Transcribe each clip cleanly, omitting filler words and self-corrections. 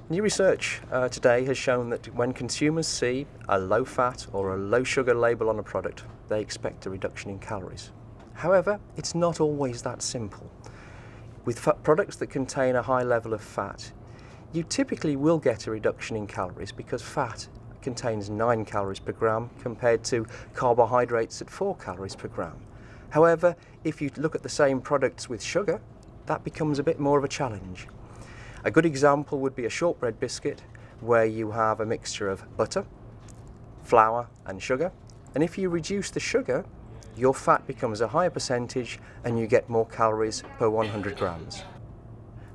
New research today has shown that when consumers see a low-fat or a low-sugar label on a product, they expect a reduction in calories. However, it's not always that simple. With products that contain a high level of fat, you typically will get a reduction in calories because fat contains 9 calories per gram compared to carbohydrates at 4 calories per gram. However, if you look at the same products with sugar, that becomes a bit more of a challenge. A good example would be a shortbread biscuit where you have a mixture of butter, flour and sugar, and if you reduce the sugar, your fat becomes a higher percentage and you get more calories per 100 grams.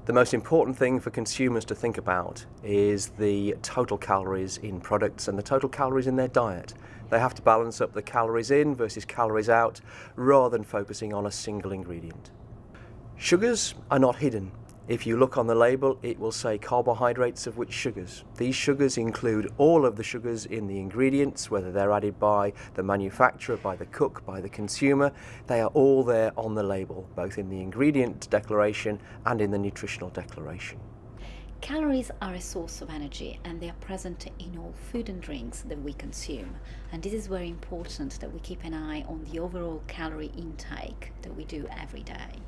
The most important thing for consumers to think about is the total calories in products and the total calories in their diet. They have to balance up the calories in versus calories out rather than focusing on a single ingredient. Sugars are not hidden. If you look on the label, it will say carbohydrates of which sugars. These sugars include all of the sugars in the ingredients, whether they're added by the manufacturer, by the cook, by the consumer. They are all there on the label, both in the ingredient declaration and in the nutritional declaration. Calories are a source of energy and they are present in all food and drinks that we consume. And this is very important that we keep an eye on the overall calorie intake that we do every day.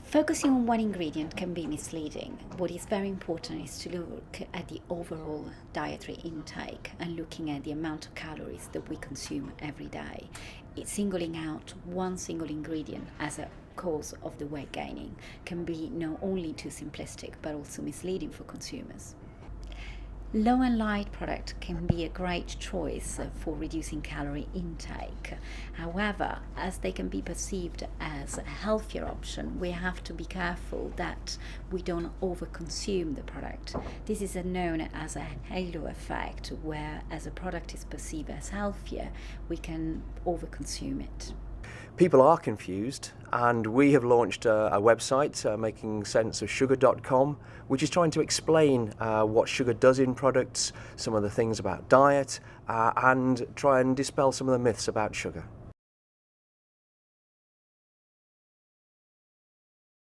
Focusing on one ingredient can be misleading. What is very important is to look at the overall dietary intake and looking at the amount of calories that we consume every day. It's singling out one single ingredient as a cause of the weight gaining can be not only too simplistic but also misleading for consumers. Low and light product can be a great choice for reducing calorie intake. However, as they can be perceived as a healthier option, we have to be careful that we don't overconsume the product. This is known as a halo effect, where as a product is perceived as healthier, we can overconsume it. People are confused, and we have launched a website, makingsenseofsugar.com, which is trying to explain what sugar does in products, some of the things about diet, and try and dispel some of the myths about sugar.